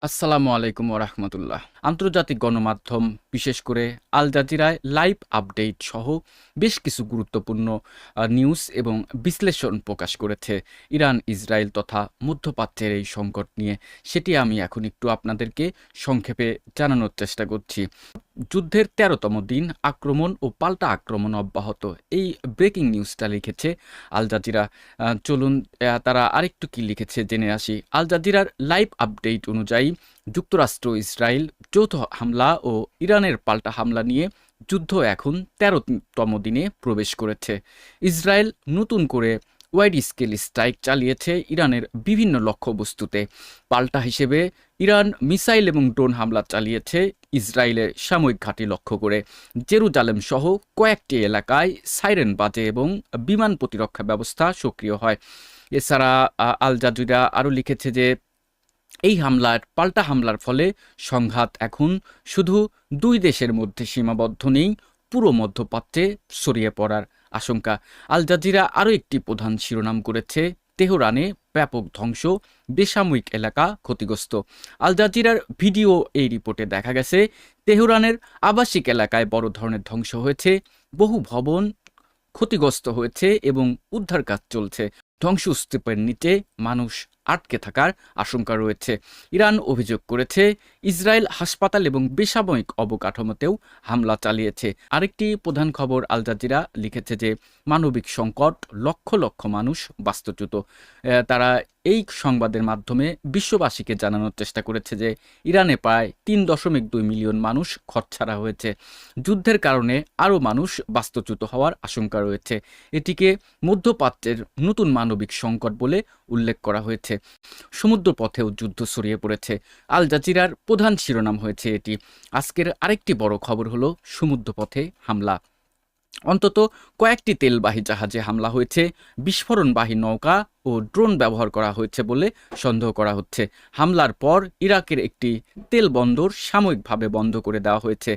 আসসালামু আলাইকুম ওরহমতুল্লাহ। আন্তর্জাতিক গণমাধ্যম বিশেষ করে আল জাজিরায় লাইভ আপডেট সহ বেশ কিছু গুরুত্বপূর্ণ নিউজ এবং বিশ্লেষণ প্রকাশ করেছে ইরান ইসরায়েল তথা মধ্যপ্রাচ্যের এই সংকট নিয়ে। সেটি আমি এখন একটু আপনাদেরকে সংক্ষেপে জানানোর চেষ্টা করছি। যুদ্ধের ১৩তম দিন আক্রমণ ও পাল্টা আক্রমণ অব্যাহত, এই ব্রেকিং নিউজটা লিখেছে আল জাজিরা। চলুন তারা আরেকটু কি লিখেছে জেনে আসি। আল জাজিরার লাইভ আপডেট অনুযায়ী যুক্তরাষ্ট্র ইসরায়েল যৌথ হামলা ও ইরানের পাল্টা হামলা নিয়ে যুদ্ধ এখন ১৩তম দিনে প্রবেশ করেছে। ইসরায়েল নতুন করে ওয়াইড স্কেল স্ট্রাইক চালিয়েছে ইরানের বিভিন্ন লক্ষ্যবস্তুতে। পাল্টা হিসেবে ইরান মিসাইল এবং ড্রোন হামলা চালিয়েছে ইসরায়েলের সামরিক ঘাঁটি লক্ষ্য করে। জেরুজালেম সহ কয়েকটি এলাকায় সাইরেন বাজে এবং বিমান প্রতিরক্ষা ব্যবস্থা সক্রিয় হয়। এছাড়া আল জাজিরা আরও লিখেছে যে এই পাল্টা হামলার ফলে সংঘাত এখন শুধু দুই দেশের মধ্যে সীমাবদ্ধ নেই, পুরো মধ্যপ্রাচ্যে ছড়িয়ে পড়ার আশঙ্কা। আল জাজিরা আরও একটি প্রধান শিরোনাম করেছে তেহরানে ব্যাপক ধ্বংস, বেসামরিক এলাকা ক্ষতিগ্রস্ত। আল জাজিরার ভিডিও এই রিপোর্টে দেখা গেছে তেহরানের আবাসিক এলাকায় বড় ধরনের ধ্বংস হয়েছে, বহু ভবন ক্ষতিগ্রস্ত হয়েছে এবং উদ্ধার কাজ চলছে। ধ্বংসস্তূপের নিচে মানুষ আটকে থাকার আশঙ্কা রয়েছে। ইরান অভিযোগ করেছে ইসরায়েল হাসপাতাল এবং বেসামরিক অবকাঠামোতেও হামলা চালিয়েছে। আরেকটি প্রধান খবর আল জাজিরা লিখেছে যে মানবিক সংকট, লক্ষ লক্ষ মানুষ বাস্তুচ্যুত। তারা এই সংবাদের মাধ্যমে বিশ্ববাসীকে জানানোর চেষ্টা করেছে যে ইরানে প্রায় ৩.২ মিলিয়ন মানুষ ঘরছাড়া হয়েছে। যুদ্ধের কারণে আরও মানুষ বাস্তুচ্যুত হওয়ার আশঙ্কা রয়েছে। এটিকে মধ্যপ্রাচ্যের নতুন মানবিক সংকট বলে উল্লেখ করা হয়েছে। সমুদ্রপথেও যুদ্ধ ছড়িয়ে পড়েছে। আল জাজিরার প্রধান শিরোনাম হয়েছে এটি। আজকের আরেকটি বড় খবর হলো সমুদ্রপথে হামলা। অন্তত কয়েকটি তেলবাহী জাহাজে হামলা হয়েছে, বিস্ফোরণবাহী নৌকা ও ড্রোন ব্যবহার করা হয়েছে বলে সন্দেহ করা হচ্ছে। হামলার পর ইরাকের একটি তেল বন্দর সাময়িকভাবে বন্ধ করে দেওয়া হয়েছে।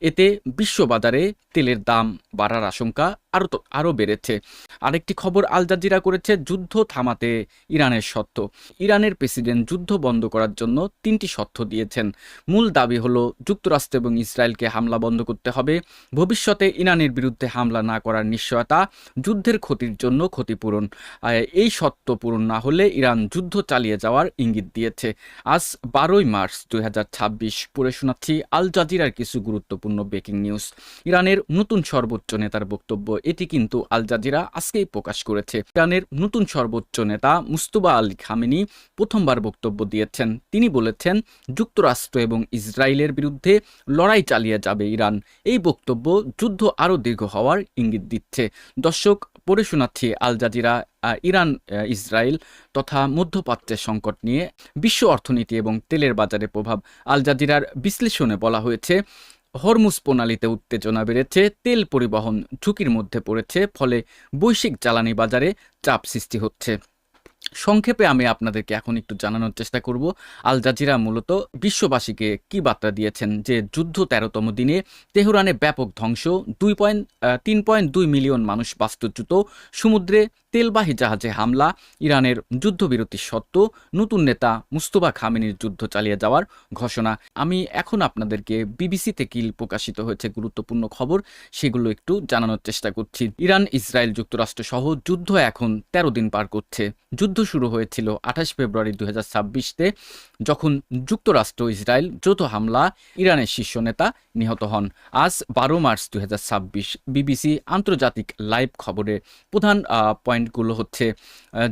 এতে বিশ্ববাজারে তেলের দাম বাড়ার আশঙ্কা আরও বেড়েছে। আরেকটি খবর আল জাজিরা করেছে যুদ্ধ থামাতে ইরানের শর্ত। ইরানের প্রেসিডেন্ট যুদ্ধ বন্ধ করার জন্য ৩টি শর্ত দিয়েছেন। মূল দাবি হলো যুক্তরাষ্ট্র এবং ইসরায়েলকে হামলা বন্ধ করতে হবে, ভবিষ্যতে ইরানের বিরুদ্ধে হামলা না করার নিশ্চয়তা, যুদ্ধের ক্ষতির জন্য ক্ষতিপূরণ। এই শর্ত পূরণ না হলে ইরান যুদ্ধ চালিয়ে যাওয়ার ইঙ্গিত দিয়েছে। আজ ১২ই মার্চ ২০২৬ পড়ে শোনাচ্ছি আল জাজিরার কিছু গুরুত্বপূর্ণ ব্রেকিং নিউজ। ইরানের নতুন সর্বোচ্চ নেতার বক্তব্য, এটি কিন্তু আল জাজিরা আজকেই প্রকাশ করেছে। ইরানের নতুন সর্বোচ্চ নেতা মুস্তফা আলী খামেনি প্রথমবার বক্তব্য দিয়েছেন। তিনি বলেছেন যুক্তরাষ্ট্র এবং ইসরায়েলের বিরুদ্ধে লড়াই চালিয়ে যাবে ইরান। এই বক্তব্য যুদ্ধ আরও দীর্ঘ হওয়ার ইঙ্গিত দিচ্ছে। দর্শক, পড়ে শোনাচ্ছি আল জাজিরা ইরান ইসরায়েল তথা মধ্যপ্রাচ্যের সংকট নিয়ে বিশ্ব অর্থনীতি এবং তেলের বাজারে প্রভাব। আল জাজিরার বিশ্লেষণে বলা হয়েছে হরমুজ প্রণালীতে উত্তেজনা বেড়েছে, তেল পরিবহন ঝুঁকির মধ্যে পড়েছে, ফলে বৈশ্বিক জ্বালানি বাজারে চাপ সৃষ্টি হচ্ছে। সংক্ষেপে আমি আপনাদেরকে এখন একটু জানানোর চেষ্টা করব আল জাজিরা মূলত বিশ্ববাসীকে কি বার্তা দিয়েছেন যে যুদ্ধ ১৩তম দিনে তেহরানে ব্যাপক ধ্বংস, ৩.২ মিলিয়ন মানুষ বাস্তুচ্যুত, সমুদ্রে তেলবাহী জাহাজে হামলা, ইরানের যুদ্ধবিরতির শর্ত, নতুন নেতা মুস্তফা খামেনির যুদ্ধ চালিয়ে যাওয়ার ঘোষণা। আমি এখন আপনাদেরকে বিবিসিতে কি প্রকাশিত হয়েছে গুরুত্বপূর্ণ খবর সেগুলো একটু জানানোর চেষ্টা করছি। ইরান ইসরায়েল যুক্তরাষ্ট্র সহ যুদ্ধ এখন ১৩ দিন পার করছে। যুদ্ধ শুরু হয়েছিল ২৮ ফেব্রুয়ারি ২০২৬-তে, যখন যুক্তরাষ্ট্র ইসরায়েল যৌথ হামলা ইরানের শীর্ষ নেতা নিহত হন। আজ ১২ মার্চ ২০২৬ বিবিসি আন্তর্জাতিক লাইভ খবরের প্রধান পয়েন্টগুলো হচ্ছে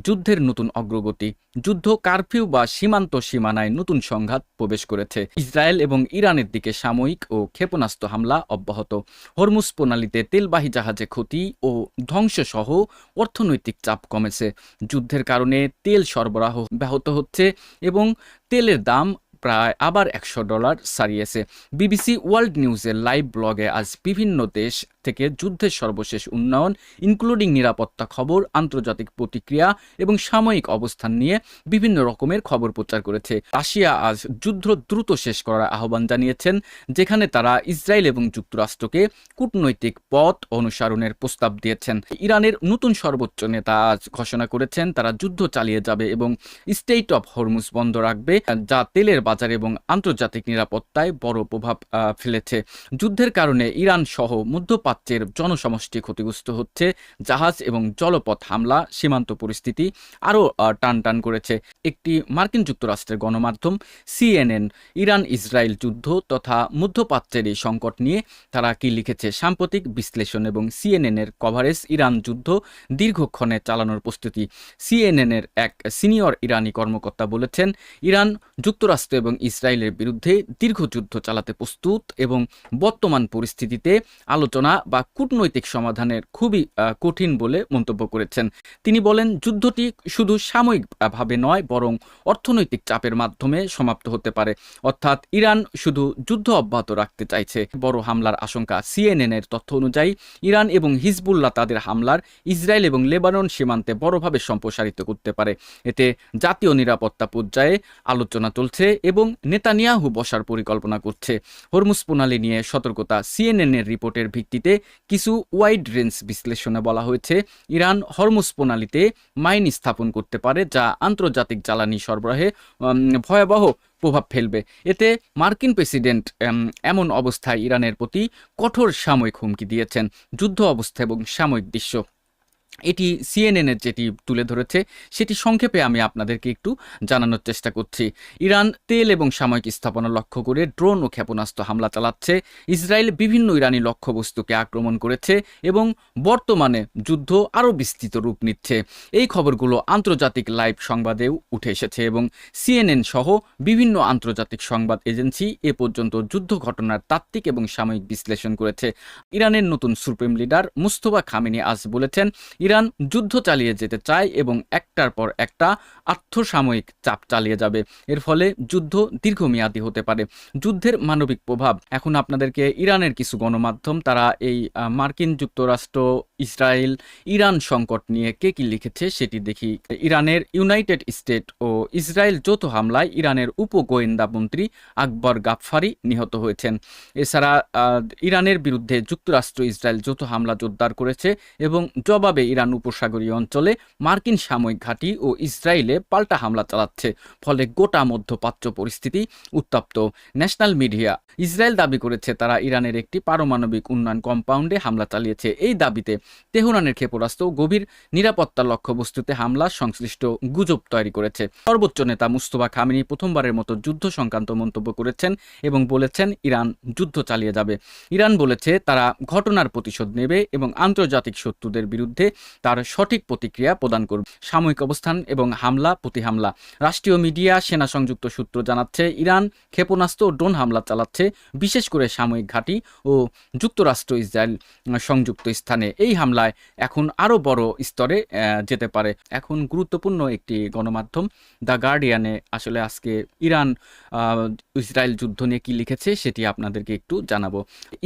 যুদ্ধের নতুন অগ্রগতি, যুদ্ধ কারফিউ বা সীমান্ত সীমানায় নতুন সংঘাত প্রবেশ করেছে, ইসরায়েল এবং ইরানের দিকে সাময়িক ও ক্ষেপণাস্ত্র হামলা অব্যাহত, হরমুজ প্রণালীতে তেলবাহী জাহাজে ক্ষতি ও ধ্বংস সহ অর্থনৈতিক চাপ কমেছে, যুদ্ধের কারণে তেল সরবরাহ ব্যাহত হচ্ছে এবং তেলের দাম প্রায় আবার $১০০ ছাড়িয়েছে। বিবিসি ওয়ার্ল্ড নিউজের লাইভ ব্লগে আজ বিভিন্ন দেশ থেকে যুদ্ধের সর্বশেষ উন্নয়ন, ইনক্লুডিং নিরাপত্তা খবর, আন্তর্জাতিক প্রতিক্রিয়া এবং সাময়িক অবস্থান নিয়ে বিভিন্ন রকমের খবর প্রচার করেছে। রাশিয়া আজ যুদ্ধ দ্রুত শেষ করার আহ্বান জানিয়েছেন, যেখানে তারা ইসরায়েল এবং যুক্তরাষ্ট্রকে কূটনৈতিক পথ অনুসরণের প্রস্তাব দিয়েছেন। ইরানের নতুন সর্বোচ্চ নেতা আজ ঘোষণা করেছেন তারা যুদ্ধ চালিয়ে যাবে এবং স্টেট অফ হরমুজ বন্ধ রাখবে, যা তেলের বাজার এবং আন্তর্জাতিক নিরাপত্তায় বড় প্রভাব ফেলেছে। যুদ্ধের কারণে ইরান সহ মধ্যপ্রাচ্যের জনসমষ্টি ক্ষতিগ্রস্ত হচ্ছে। জাহাজ এবং জলপথ হামলা সীমান্ত পরিস্থিতি আরও টানটান করেছে। একটি মার্কিন যুক্তরাষ্ট্রের গণমাধ্যম CNN ইরান ইসরায়েল যুদ্ধ তথা মধ্যপ্রাচ্যের এই সংকট নিয়ে তারা কি লিখেছে, সাম্প্রতিক বিশ্লেষণ এবং CNN এর কভারেজ ইরান যুদ্ধ দীর্ঘক্ষণে চালানোর প্রস্তুতি। CNN এর এক সিনিয়র ইরানি কর্মকর্তা বলেছেন, ইরান যুক্তরাষ্ট্র এবং ইসরায়েলের বিরুদ্ধে দীর্ঘ যুদ্ধ চালাতে প্রস্তুত এবং বর্তমান পরিস্থিতিতে আলোচনা বা কূটনৈতিক সমাধানের খুবই কঠিন বলে মন্তব্য করেছেন। তিনি বলেন, যুদ্ধটি শুধু সাময়িকভাবে নয় বরং অর্থনৈতিক চাপের মাধ্যমে সমাপ্ত হতে পারে। অর্থাৎ ইরান শুধু যুদ্ধ অব্যাহত রাখতে চাইছে। বড় হামলার আশঙ্কা। CNN এর তথ্য অনুযায়ী ইরান এবং হিজবুল্লাহ তাদের হামলার ইসরায়েল এবং লেবানন সীমান্তে বড়ভাবে সম্প্রসারিত করতে পারে। এতে জাতীয় নিরাপত্তা পর্যায়ে আলোচনা চলছে এবং নেতানিয়াহু বসার পরিকল্পনা করছে। হরমুজ প্রণালী নিয়ে সতর্কতা। CNN এর রিপোর্টের ভিত্তিতে কিছু ওয়াইড রেঞ্জ বিশ্লেষণে বলা হয়েছে, ইরান হরমুজ প্রণালীতে মাইন স্থাপন করতে পারে যা আন্তর্জাতিক জ্বালানি সরবরাহে ভয়াবহ প্রভাব ফেলবে। এতে মার্কিন প্রেসিডেন্ট এমন অবস্থায় ইরানের প্রতি কঠোর সাময়িক হুমকি দিয়েছেন। যুদ্ধ অবস্থা এবং সাময়িক দৃশ্য, এটি CNN এর যেটি তুলে ধরেছে সেটি সংক্ষেপে আমি আপনাদেরকে একটু জানানোর চেষ্টা করছি। ইরান তেল এবং সাময়িক স্থাপনা লক্ষ্য করে ড্রোন ও ক্ষেপণাস্ত্র হামলা চালাচ্ছে। ইসরায়েল বিভিন্ন ইরানি লক্ষ্যবস্তুকে আক্রমণ করেছে এবং বর্তমানে যুদ্ধ আরও বিস্তৃত রূপ নিচ্ছে। এই খবরগুলো আন্তর্জাতিক লাইভ সংবাদেও উঠে এসেছে এবং CNN সহ বিভিন্ন আন্তর্জাতিক সংবাদ এজেন্সি এ পর্যন্ত যুদ্ধ ঘটনার তাত্ত্বিক এবং সাময়িক বিশ্লেষণ করেছে। ইরানের নতুন সুপ্রিম লিডার মুস্তফা খামেনি আজ বলেছেন, ইরান যুদ্ধ চালিয়ে যেতে চায় এবং একটার পর একটা আর্থসাময়িক চাপ চালিয়ে যাবে। এর ফলে যুদ্ধ দীর্ঘমেয়াদী হতে পারে। যুদ্ধের মানবিক প্রভাব। এখন আপনাদেরকে ইরানের কিছু গণমাধ্যম তারা এই মার্কিন যুক্তরাষ্ট্র, ইসরায়েল, ইরান সংকট নিয়ে কে কি লিখেছে সেটি দেখি। ইরানের ইউনাইটেড স্টেট ও ইসরায়েল যৌথ হামলায় ইরানের উপগোয়েন্দা মন্ত্রী আকবর গাফফারি নিহত হয়েছেন। এছাড়া ইরানের বিরুদ্ধে যুক্তরাষ্ট্র ইসরায়েল যৌথ হামলা জোরদার করেছে এবং জবাবে ইরান উপসাগরীয় অঞ্চলে মার্কিন সামরিক ঘাঁটি ও ইসরায়েলে পাল্টা হামলা চালাচ্ছে। ফলে গোটা মধ্যপ্রাচ্য পরিস্থিতি উত্তপ্ত। National media. ইসরায়েল দাবি করেছে তারা ইরানের একটি পারমাণবিক উন্নয়ন কম্পাউন্ডে হামলা চালিয়েছে। এই দাবিতে তেহরানের ক্ষেপণাস্ত্র গভীর নিরাপত্তা লক্ষ্যবস্তুতে হামলা সংশ্লিষ্ট গুজব তৈরি করেছে। সর্বোচ্চ নেতা মুস্তফা খামেনি প্রথমবারের মতো যুদ্ধ সংক্রান্ত মন্তব্য করেছেন এবং বলেছেন ইরান যুদ্ধ চালিয়ে যাবে। ইরান বলেছে তারা ঘটনার প্রতিশোধ নেবে এবং আন্তর্জাতিক শত্রুদের বিরুদ্ধে তার সঠিক প্রতিক্রিয়া প্রদান করবে। সাময়িক অবস্থান এবং হামলা প্রতিহামলা। রাষ্ট্রীয় মিডিয়া, সেনা সংযুক্ত সূত্র জানাচ্ছে ইরান ক্ষেপণাস্ত্র ও ড্রোন হামলা চালাচ্ছে, বিশেষ করে সামরিক ঘাঁটি ও যুক্তরাষ্ট্র ইসরায়েল সংযুক্ত স্থানে। এই হামলায় এখন আরও বড় স্তরে যেতে পারে। এখন গুরুত্বপূর্ণ একটি গণমাধ্যম দ্য গার্ডিয়ানে আসলে আজকে ইরান ইসরায়েল যুদ্ধ নিয়ে কি লিখেছে সেটি আপনাদেরকে একটু জানাবো।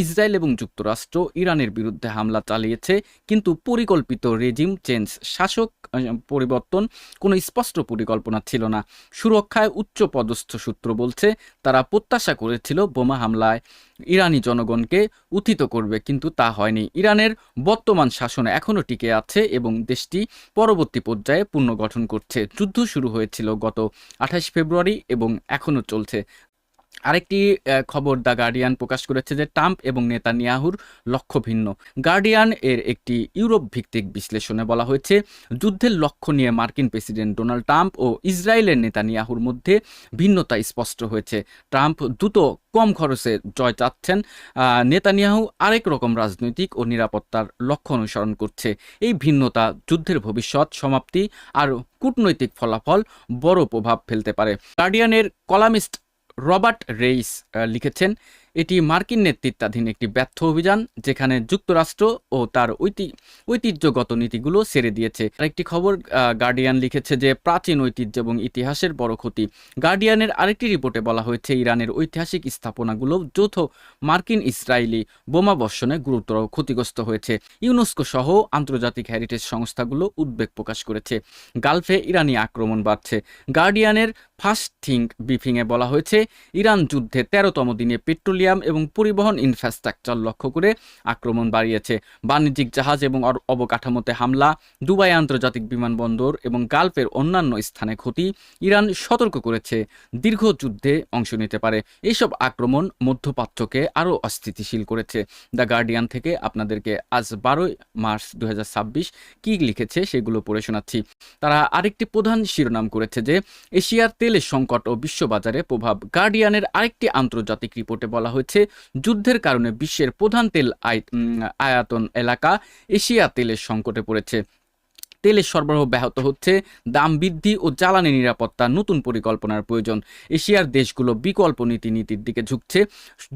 ইসরায়েল এবং যুক্তরাষ্ট্র ইরানের বিরুদ্ধে হামলা চালিয়েছে, কিন্তু পরিকল্পিত রেজিম চেঞ্জ, শাসক পরিবর্তন কোনো স্পষ্ট পরিকল্পনা ছিল না। সুরক্ষায় উচ্চ পদস্থ সূত্র বলছে তারা প্রত্যাশা করেছিল বোমা হামলায় ইরানি জনগণকে উত্থিত করবে, কিন্তু তা হয়নি। ইরানের বর্তমান শাসন এখনও টিকে আছে এবং দেশটি পরবর্তী পর্যায়ে পুনর্গঠন করছে। যুদ্ধ শুরু হয়েছিল গত 28 ফেব্রুয়ারি এবং এখনও চলছে। আরেকটি খবর দ্য গার্ডিয়ান প্রকাশ করেছে যে ট্রাম্প এবং নেতানিয়াহুর লক্ষ্য ভিন্ন। গার্ডিয়ান এর একটি ইউরোপ ভিত্তিক বিশ্লেষণে বলা হয়েছে, যুদ্ধের লক্ষ্য নিয়ে মার্কিন প্রেসিডেন্ট ডোনাল্ড ট্রাম্প ও ইসরায়েলের নেতানিয়াহুর মধ্যে ভিন্নতা স্পষ্ট হয়েছে। ট্রাম্প দ্রুত কম খরচে জয় চাচ্ছেন, নেতানিয়াহু আরেক রকম রাজনৈতিক ও নিরাপত্তার লক্ষ্য অনুসরণ করছে। এই ভিন্নতা যুদ্ধের ভবিষ্যৎ সমাপ্তি আর কূটনৈতিক ফলাফল বড় প্রভাব ফেলতে পারে। গার্ডিয়ানের কলামিস্ট রবার্ট রেইস লিখেছেন, এটি মার্কিন নেতৃত্বাধীন একটি ব্যর্থ অভিযান যেখানে যুক্তরাষ্ট্র ও তার ঐতিহ্যগত নীতিগুলো ছেড়ে দিয়েছে। আরেকটি খবর গার্ডিয়ান লিখেছে যে প্রাচীন ঐতিহ্য এবং ইতিহাসের বড় ক্ষতি। গার্ডিয়ানের আরেকটি রিপোর্টে বলা হয়েছে ইরানের ঐতিহাসিক স্থাপনাগুলো যৌথ মার্কিন ইসরায়েলি বোমা বর্ষণে গুরুতর ক্ষতিগ্রস্ত হয়েছে। ইউনেস্কো সহ আন্তর্জাতিক হেরিটেজ সংস্থাগুলো উদ্বেগ প্রকাশ করেছে। গালফে ইরানি আক্রমণ বাড়ছে। গার্ডিয়ানের ফার্স্ট থিং ব্রিফিংয়ে বলা হয়েছে, ইরান যুদ্ধে 13তম দিনে পেট্রোলিয়াম এবং পরিবহন ইনফ্রাস্ট্রাকচার লক্ষ্য করে আক্রমণ বাড়িয়েছে। বাণিজ্যিক জাহাজ এবং অবকাঠামোতে হামলা, দুবাই আন্তর্জাতিক বিমানবন্দর এবং গালফের অন্যান্য স্থানে ক্ষতি। ইরান সতর্ক করেছে দীর্ঘ যুদ্ধে অংশ নিতে পারে। এইসব আক্রমণ মধ্যপ্রাচ্যকে আরও অস্থিতিশীল করেছে। দ্য গার্ডিয়ান থেকে আপনাদেরকে আজ 12 মার্চ 2026 কি লিখেছে সেগুলো পড়ে শোনাচ্ছি। তারা আরেকটি প্রধান শিরোনাম করেছে যে এশিয়ার তেলের সংকট ও বিশ্ববাজারে প্রভাব। গার্ডিয়ানের আরেকটি আন্তর্জাতিক রিপোর্টে বলা হয়েছে, যুদ্ধের কারণে বিশ্বের প্রধান তেল আয়াতন এলাকা এশিয়া তেলের সংকটে পড়েছে। তেলের সরবরাহ ব্যাহত হচ্ছে, দাম বৃদ্ধি ও জ্বালানি নিরাপত্তার নতুন পরিকল্পনার প্রয়োজন। এশিয়ার দেশগুলো বিকল্প নীতির দিকে ঝুঁকছে।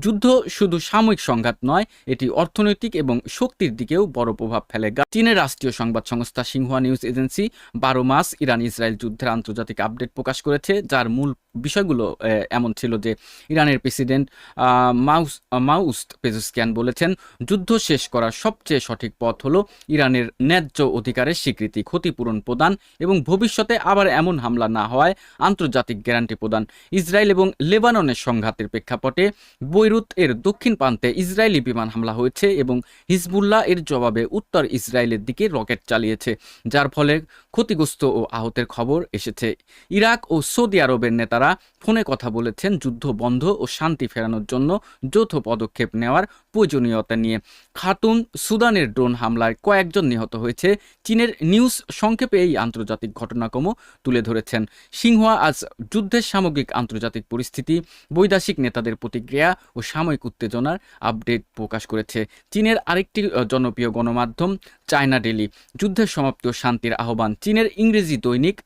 যুদ্ধ শুধু সাময়িক সংঘাত নয়, এটি অর্থনৈতিক এবং শক্তির দিকেও বড় প্রভাব ফেলে। চীনের রাষ্ট্রীয় সংবাদ সংস্থা Xinhua news agency 12 March Iran Israel যুদ্ধের আন্তর্জাতিক আপডেট প্রকাশ করেছে, যার মূল বিষয়গুলো এমন ছিল যে ইরানের প্রেসিডেন্ট মাউস্ট পেজেশকিয়ান বলেছেন, যুদ্ধ শেষ করার সবচেয়ে সঠিক পথ হলো ইরানের ন্যায্য অধিকারের স্বীকৃতি, ক্ষতিপূরণ প্রদান এবং ভবিষ্যতে আবার এমন হামলা না হওয়ায় আন্তর্জাতিক গ্যারান্টি প্রদান। ইসরায়েল এবং লেবাননের সংঘাতের প্রেক্ষাপটে বৈরুত এর দক্ষিণ প্রান্তে ইসরায়েলি বিমান হামলা হয়েছে এবং হিজবুল্লাহ এর জবাবে উত্তর ইসরায়েলের দিকে রকেট চালিয়েছে, যার ফলে ক্ষতিগ্রস্ত ও আহতের খবর এসেছে। ইরাক ও সৌদি আরবের নেতারা ফোনে কথা বলেছেন যুদ্ধ বন্ধ ও শান্তি ফেরানোর জন্য যৌথ পদক্ষেপ নেওয়ার প্রয়োজনীয়তা নিয়ে। খার্তুম সুদানের ড্রোন হামলায় কয়েকজন নিহত হয়েছে। চীনের নিউজ সংক্ষেপে এই আন্তর্জাতিক ঘটনাক্রম তুলে ধরেছেন। সিনহুয়া আজ যুদ্ধের সামগ্রিক আন্তর্জাতিক পরিস্থিতি, বৈদেশিক নেতাদের প্রতিক্রিয়া ও সাময়িক উত্তেজনার আপডেট প্রকাশ করেছে। চীনের আরেকটি জনপ্রিয় গণমাধ্যম চায়না ডেইলি যুদ্ধের সমাপ্তি ও শান্তির আহ্বান। চীনের ইংরেজি দৈনিক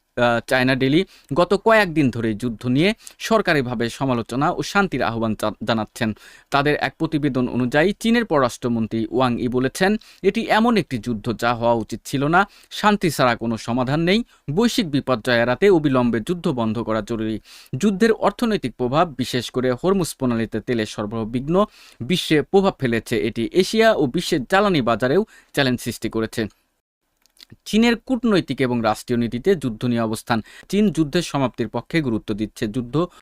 চায়না ডেইলি গত কয়েকদিন ধরে যুদ্ধ নিয়ে সরকারিভাবে সমালোচনা ও শান্তির আহ্বান জানাচ্ছেন। তাদের এক প্রতিবেদন অনুযায়ী চীনের পররাষ্ট্রমন্ত্রী ওয়াং ই বলেছেন, এটি এমন একটি যুদ্ধ যা হওয়া উচিত ছিল না। শান্তি ছাড়া কোনো সমাধান নেই। বৈশ্বিক বিপর্যয় এড়াতে অবিলম্বে যুদ্ধ বন্ধ করা জরুরি। যুদ্ধের অর্থনৈতিক প্রভাব, বিশেষ করে হরমুজ প্রণালীতে তেলের সরবরাহ বিঘ্ন, বিশ্বে প্রভাব ফেলেছে। এটি এশিয়া ও বিশ্বের জ্বালানি বাজারেও চ্যালেঞ্জ সৃষ্টি করেছে। চীনের কূটনৈতিক এবং রাষ্ট্রীয় নীতিতে যুদ্ধ নিয়ে অবস্থান। চীন যুদ্ধের সমাপ্তির পক্ষে গুরুত্ব দিচ্ছে।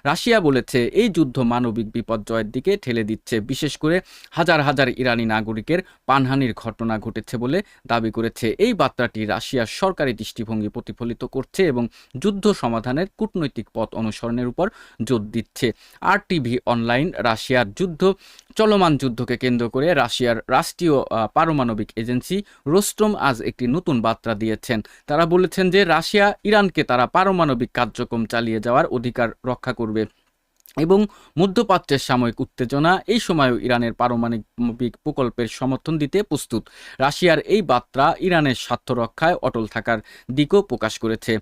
রাশিয়া বলেছে এই যুদ্ধ মানবিক বিপর্যয়ের দিকে ঠেলে দিচ্ছে, বিশেষ করে হাজার হাজার ইরানি নাগরিকের প্রাণহানির ঘটনা ঘটেছে বলে দাবি করেছে। এই বার্তাটি রাশিয়ার সরকারি দৃষ্টিভঙ্গি প্রতিফলিত করছে এবং যুদ্ধ সমাধানের কূটনৈতিক পথ অনুসরণের উপর জোর দিচ্ছে। RTV অনলাইন রাশিয়ার চলমান যুদ্ধকে কেন্দ্র করে রাশিয়ার রাষ্ট্রীয় পারমাণবিক এজেন্সি রোস্টম আজ একটি নতুন বার্তা দিয়েছেন। তারা বলেছেন যে রাশিয়া ইরানকে তারা পারমাণবিক কার্যক্রম চালিয়ে যাওয়ার অধিকার রক্ষা করবে এবং মধ্যপ্রাচ্যের সাময়িক উত্তেজনা এই সময়ও ইরানের পারমাণবিক প্রকল্পের সমর্থন দিতে প্রস্তুত। রাশিয়ার এই বার্তা ইরানের স্বার্থ রক্ষায় অটল থাকার দিকও প্রকাশ করেছে।